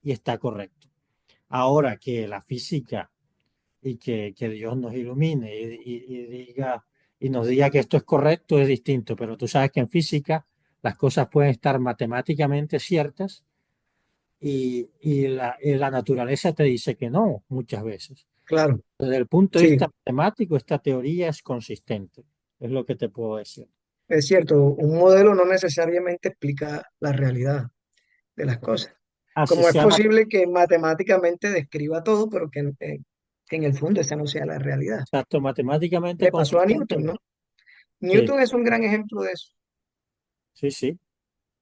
y está correcto. Ahora que la física y que Dios nos ilumine y nos diga que esto es correcto es distinto, pero tú sabes que en física las cosas pueden estar matemáticamente ciertas y la naturaleza te dice que no muchas veces. Claro, Desde el punto de vista sí, matemático, esta teoría es consistente, es lo que te puedo decir. es cierto, un modelo no necesariamente explica la realidad de las cosas. Así Como es se llama, posible que matemáticamente describa todo, pero que en el fondo esa no sea la realidad. exacto, matemáticamente Le pasó a consistente. Newton, ¿no? Sí, Newton es un gran ejemplo de eso. sí, sí.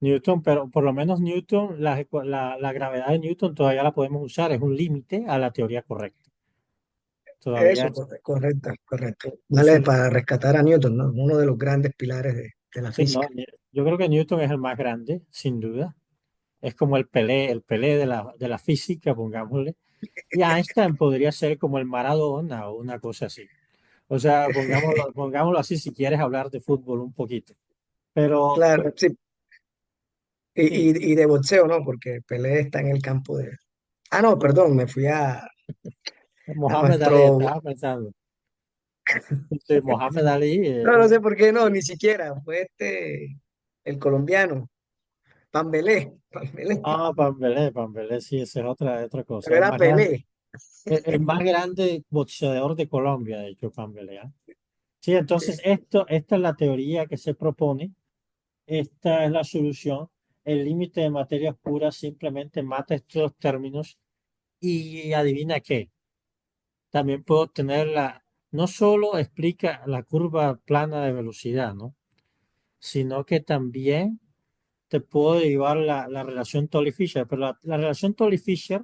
Newton, pero por lo menos Newton, la gravedad de Newton todavía la podemos usar, es un límite a la teoría correcta. Todavía Eso, correcto, correcto. es Vale, un para rescatar a Newton, ¿no? Uno de los grandes pilares de la sí, no, física. yo creo que Newton es el más grande, sin duda. Es como el Pelé de la física, pongámosle. Y Einstein podría ser como el Maradona o una cosa así. O sea, pongámoslo así si quieres hablar de fútbol un poquito. Pero Claro, sí. sí, Y de boxeo, ¿no? Porque Pelé está en el campo de... Ah, no, perdón, me fui a Mohamed Ali, nuestro... estaba pensando. Sí, Mohamed Ali, No, no sé por qué, no, ni siquiera. Fue el colombiano, Pambelé, Pambelé. Pambelé, sí, esa es otra cosa. Pero era Pelé. El más grande boxeador de Colombia, de hecho, Pambelé. ¿Ah? Sí, Sí, entonces esta es la teoría que se propone, esta es la solución. El límite de materia oscura simplemente mata estos términos y adivina qué. También puedo obtener no solo explica la curva plana de velocidad, ¿no? Sino que también te puedo derivar la relación Tolley-Fisher, pero la relación Tolley-Fisher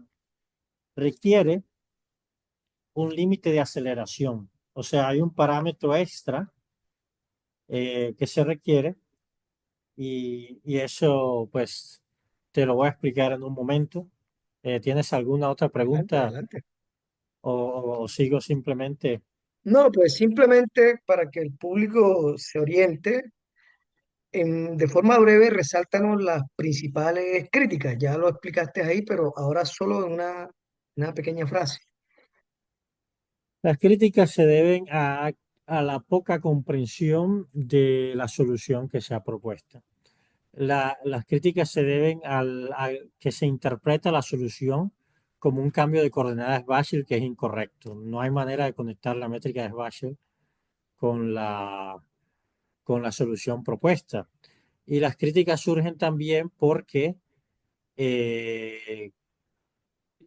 requiere un límite de aceleración. O sea, hay un parámetro extra que se requiere y eso pues te lo voy a explicar en un momento. ¿Tienes alguna otra adelante, pregunta adelante. o sigo simplemente? No, pues simplemente para que el público se oriente, de forma breve, resáltanos las principales críticas. Ya lo explicaste ahí, pero ahora solo en una pequeña frase. Las críticas se deben a la poca comprensión de la solución que se ha propuesto. Las críticas se deben a que se interpreta la solución como un cambio de coordenadas Schwarzschild que es incorrecto. No hay manera de conectar la métrica de Schwarzschild con con la solución propuesta. Y las críticas surgen también porque eh,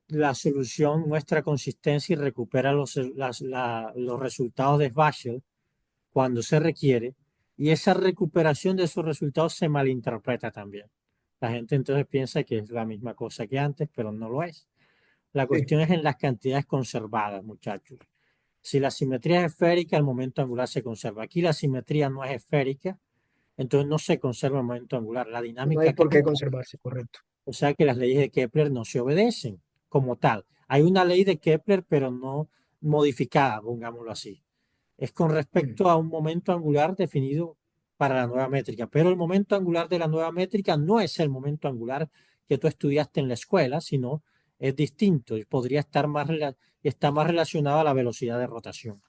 la solución muestra consistencia y recupera los resultados de Schwarzschild cuando se requiere, y esa recuperación de esos resultados se malinterpreta también. La gente entonces piensa que es la misma cosa que antes, pero no lo es. La Sí, cuestión es en las cantidades conservadas, muchachos. Si la simetría es esférica, el momento angular se conserva. Aquí la simetría no es esférica, entonces no se conserva el momento angular. La no hay dinámica por qué cambia. conservarse, correcto. O sea que las leyes de Kepler no se obedecen como tal. Hay una ley de Kepler, pero no modificada, pongámoslo así. Es con Mm, respecto a un momento angular definido para la nueva métrica, pero el momento angular de la nueva métrica no es el momento angular que tú estudiaste en la escuela, sino es distinto y podría estar está más relacionado a la velocidad de rotación.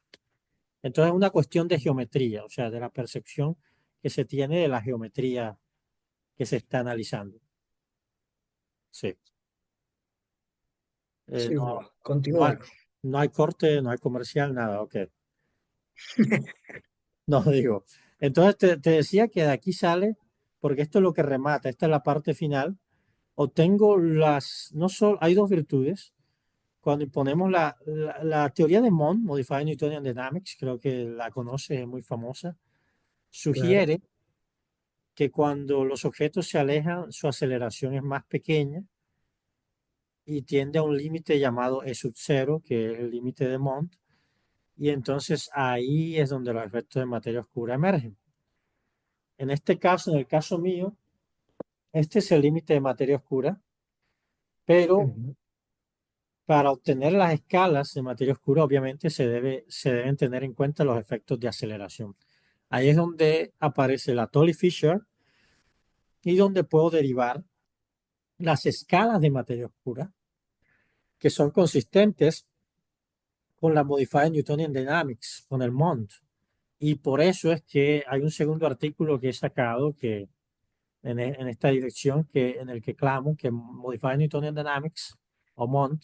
Entonces es una cuestión de mm. geometría, o sea, de la percepción que se tiene de la geometría que se está analizando. Sí. Sí, No, bueno, no hay, continúa. no hay corte, no hay comercial, nada, ok. No digo. Entonces te decía que de aquí sale, porque esto es lo que remata, esta es la parte final. Obtengo no solo, hay dos virtudes. Cuando imponemos la teoría de Mond, Modified Newtonian Dynamics, creo que la conoce, es muy famosa, Claro. sugiere que cuando los objetos se alejan, su aceleración es más pequeña y tiende a un límite llamado E sub cero, que es el límite de Mond, y entonces ahí es donde los efectos de materia oscura emergen. En este caso, en el caso mío, este es el límite de materia oscura, pero Ujú. para obtener las escalas de materia oscura, obviamente se deben tener en cuenta los efectos de aceleración. Ahí es donde aparece la Tolley-Fisher y donde puedo derivar las escalas de materia oscura, que son consistentes con la Modified Newtonian Dynamics, con el MOND. Y por eso es que hay un segundo artículo que he sacado que en esta dirección en el que clamo que Modified Newtonian Dynamics o MOND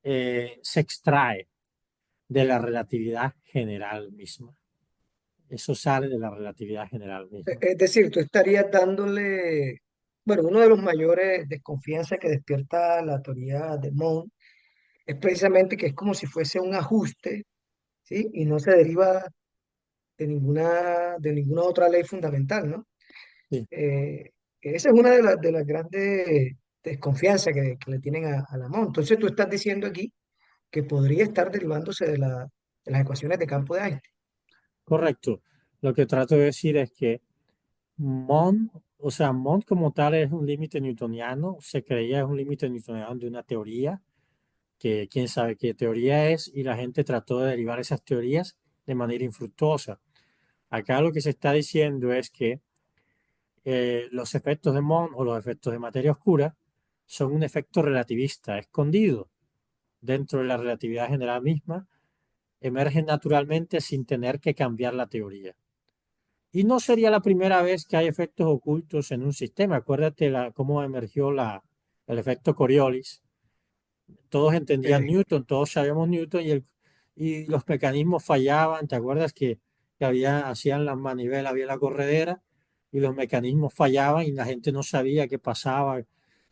se extrae de la relatividad general misma. Eso sale de la relatividad general misma. Es decir, tú estarías dándole, bueno, uno de los mayores desconfianzas que despierta la teoría de Mond es precisamente que es como si fuese un ajuste, ¿sí? Y no se deriva de ninguna otra ley fundamental, ¿no? Sí, Eh, Esa es una de las grandes desconfianzas que le tienen a la Mond. Entonces tú estás diciendo aquí que podría estar derivándose de las ecuaciones de campo de Einstein. correcto. Lo que trato de decir es que Mond, o sea, Mond como tal es un límite newtoniano, se creía es un límite newtoniano de una teoría, que quién sabe qué teoría es, y la gente trató de derivar esas teorías de manera infructuosa. Acá lo que se está diciendo es que los efectos de Mond o los efectos de materia oscura son un efecto relativista escondido dentro de la relatividad general misma, emergen naturalmente sin tener que cambiar la teoría. Y no sería la primera vez que hay efectos ocultos en un sistema. Acuérdate cómo emergió el efecto Coriolis. Todos entendían Eh, Newton, todos sabíamos Newton y los mecanismos fallaban. ¿Te acuerdas que hacían las manivelas, había la corredera y los mecanismos fallaban y la gente no sabía qué pasaba?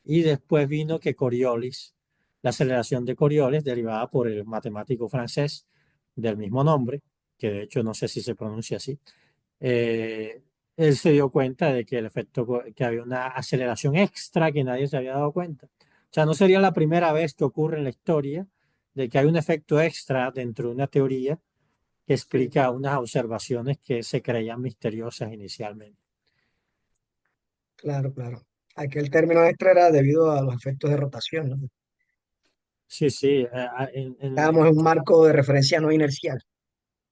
Y después vino que Coriolis, la aceleración de Coriolis, derivada por el matemático francés del mismo nombre, que de hecho no sé si se pronuncia así, eh, él se dio cuenta de que que había una aceleración extra que nadie se había dado cuenta. O sea, no sería la primera vez que ocurre en la historia de que hay un efecto extra dentro de una teoría que sí, explica unas observaciones que se creían misteriosas inicialmente. claro, claro. Aquel término extra era debido a los efectos de rotación, ¿no? Sí, sí. Estábamos en un marco de referencia no inercial.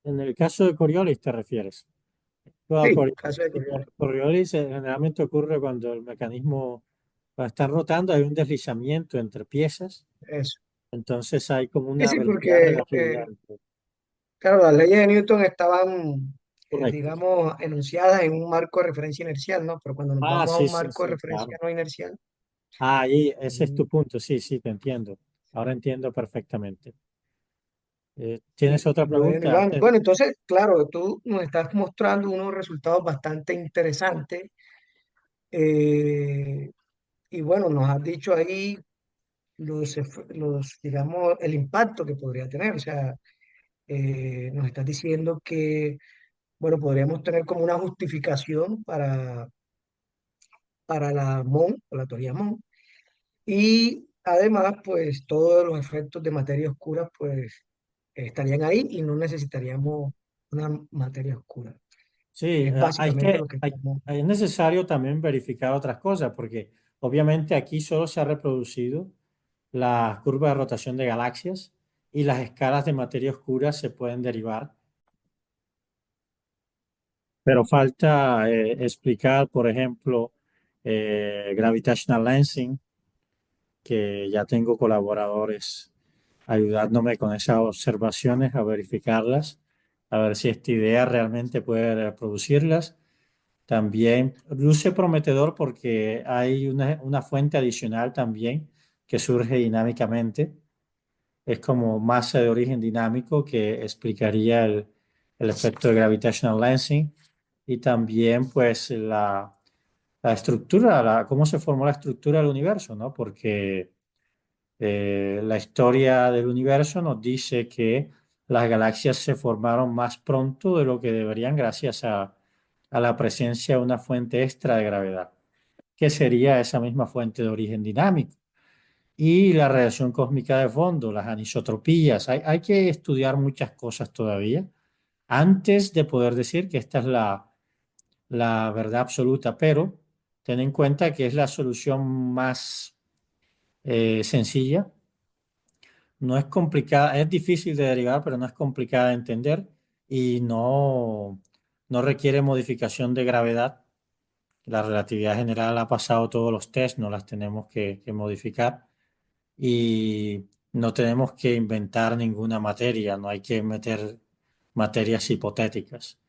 En el caso de Coriolis te refieres. Bueno, Sí, caso de Coriolis. Coriolis generalmente ocurre cuando el mecanismo está rotando, hay un deslizamiento entre piezas. Eso. Entonces hay como Sí, una sí, velocidad porque, relatividad. claro, las leyes de Newton estaban, Correcto. digamos, enunciadas en un marco de referencia inercial, ¿no? Pero cuando nos Ah, vamos a sí, un sí, marco de sí, referencia claro. no inercial, Ah, ahí, ese es ahí, tu punto. Sí, sí, te entiendo. Ahora entiendo perfectamente. ¿Tienes sí. otra Bueno, pregunta Iván, antes? bueno, entonces, claro, tú nos estás mostrando unos resultados bastante interesantes. eh, y bueno, nos has dicho ahí digamos, el impacto que podría tener. O sea, nos estás diciendo que, bueno, podríamos tener como una justificación para la MON, o la teoría MON. Y además, pues todos los efectos de materia oscura, pues estarían ahí y no necesitaríamos una materia oscura. Sí, Es básicamente lo que estamos. es necesario también verificar otras cosas, porque obviamente aquí solo se ha reproducido la curva de rotación de galaxias y las escalas de materia oscura se pueden derivar, pero falta explicar, por ejemplo, gravitational lensing, que ya tengo colaboradores ayudándome con esas observaciones, a verificarlas, a ver si esta idea realmente puede reproducirlas. También luce prometedor porque hay una fuente adicional también que surge dinámicamente. Es como masa de origen dinámico que explicaría el efecto de gravitational lensing y también pues la estructura, cómo se formó la estructura del universo, ¿no? Porque la historia del universo nos dice que las galaxias se formaron más pronto de lo que deberían gracias a la presencia de una fuente extra de gravedad, que sería esa misma fuente de origen dinámico. Y la radiación cósmica de fondo, las anisotropías. Hay que estudiar muchas cosas todavía antes de poder decir que esta es la verdad absoluta, pero ten en cuenta que es la solución más sencilla. No es complicada, es difícil de derivar, pero no es complicada de entender y no requiere modificación de gravedad. La relatividad general ha pasado todos los tests, no las tenemos que modificar y no tenemos que inventar ninguna materia, no hay que meter materias hipotéticas.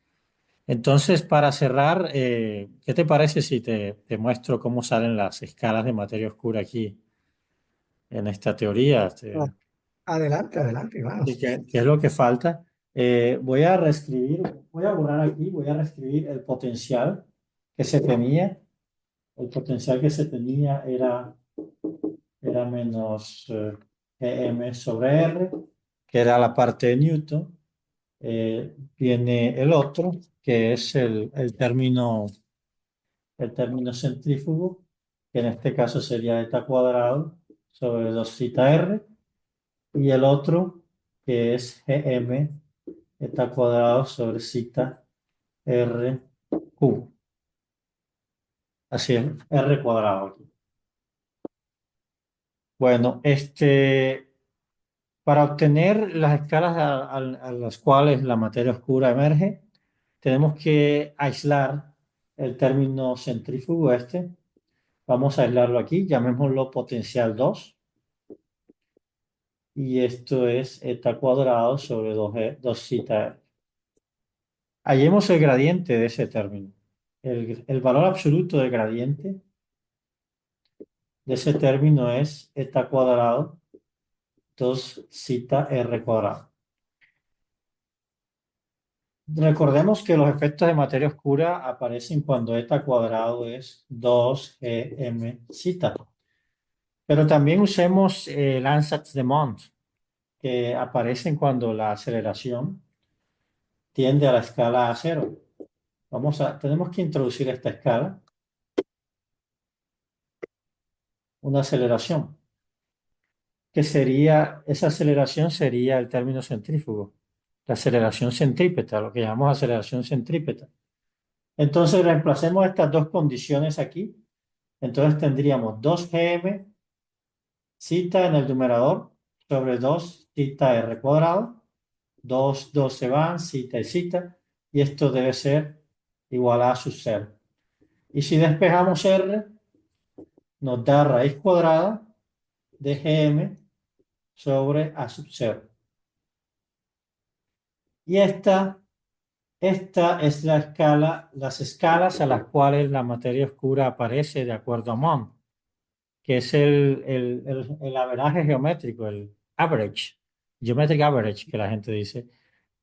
Entonces, para cerrar, ¿qué te parece si te muestro cómo salen las escalas de materia oscura aquí en esta teoría? Ah, adelante, adelante, ¿Y vamos. qué es lo que falta? Voy a reescribir, voy a borrar aquí, voy a reescribir el potencial que se tenía. El potencial que se tenía era menos m sobre r, que era la parte de Newton. Viene el otro, que es el término centrífugo, que en este caso sería eta cuadrado sobre 2 zeta r, y el otro, que es gm eta cuadrado sobre zeta r cubo. Así es, r cuadrado aquí. Bueno, para obtener las escalas a las cuales la materia oscura emerge, tenemos que aislar el término centrífugo este. Vamos a aislarlo aquí, llamémoslo potencial 2. Y esto es eta cuadrado sobre 2 zeta r. Hallemos el gradiente de ese término. El valor absoluto del gradiente de ese término es eta cuadrado 2 zeta r cuadrado. Recordemos que los efectos de materia oscura aparecen cuando eta cuadrado es 2 zeta. Pero también usemos el ansatz de Mond, que aparecen cuando la aceleración tiende a la escala a cero. Tenemos que introducir esta escala, una aceleración, esa aceleración sería el término centrífugo, la aceleración centrípeta, lo que llamamos aceleración centrípeta. Entonces reemplacemos estas dos condiciones aquí. Entonces tendríamos 2gm zeta en el numerador sobre 2 zeta r cuadrado. 2 se van, zeta y zeta, y esto debe ser igual a sub 0. Y si despejamos r, nos da raíz cuadrada de gm sobre a sub 0. Y esta es las escalas a las cuales la materia oscura aparece de acuerdo a Mond, que es el averaje geométrico, el average, geometric average, que la gente dice.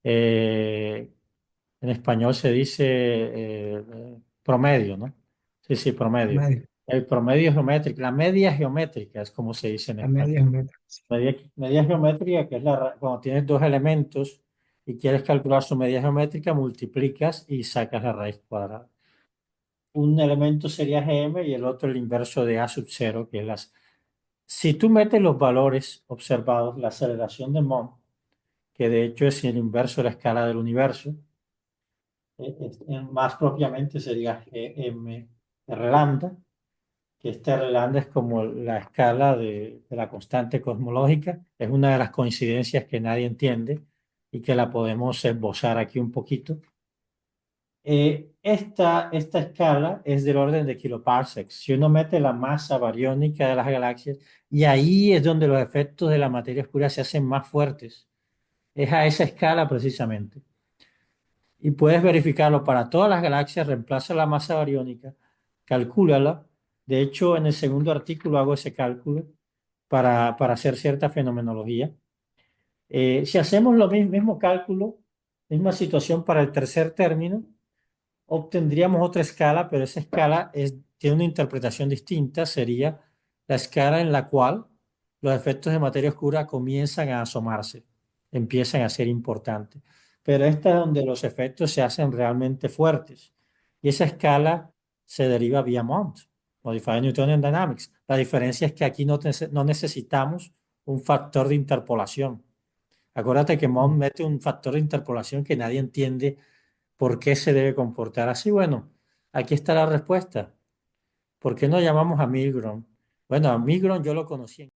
Eh, en español se dice promedio, ¿no? Sí, sí, promedio. Medio, El promedio geométrico, la media geométrica es como se dice en a español. medio metro. Media geométrica, que es cuando tienes dos elementos y quieres calcular su media geométrica, multiplicas y sacas la raíz cuadrada. Un elemento sería gm y el otro el inverso de a sub 0, que es las... Si tú metes los valores observados, la aceleración de Mond, que de hecho es el inverso de la escala del universo, más propiamente sería gm r lambda, que este R lambda es como la escala de la constante cosmológica, es una de las coincidencias que nadie entiende y que la podemos esbozar aquí un poquito. Esta escala es del orden de kiloparsecs. Si uno mete la masa bariónica de las galaxias, y ahí es donde los efectos de la materia oscura se hacen más fuertes. Es a esa escala precisamente. Y puedes verificarlo para todas las galaxias, reemplaza la masa bariónica, calcúlala. De hecho, en el segundo artículo hago ese cálculo para hacer cierta fenomenología. Si hacemos lo mismo cálculo, misma situación para el tercer término, obtendríamos otra escala, pero esa escala tiene una interpretación distinta, sería la escala en la cual los efectos de materia oscura comienzan a asomarse, empiezan a ser importantes. Pero esta es donde los efectos se hacen realmente fuertes. Y esa escala se deriva vía Mond, Modified Newtonian Dynamics. La diferencia es que aquí no necesitamos un factor de interpolación. Acuérdate que Mond mete un factor de interpolación que nadie entiende por qué se debe comportar así. Bueno, aquí está la respuesta. ¿Por qué no llamamos a Milgrom? Bueno, a Milgrom yo lo conocí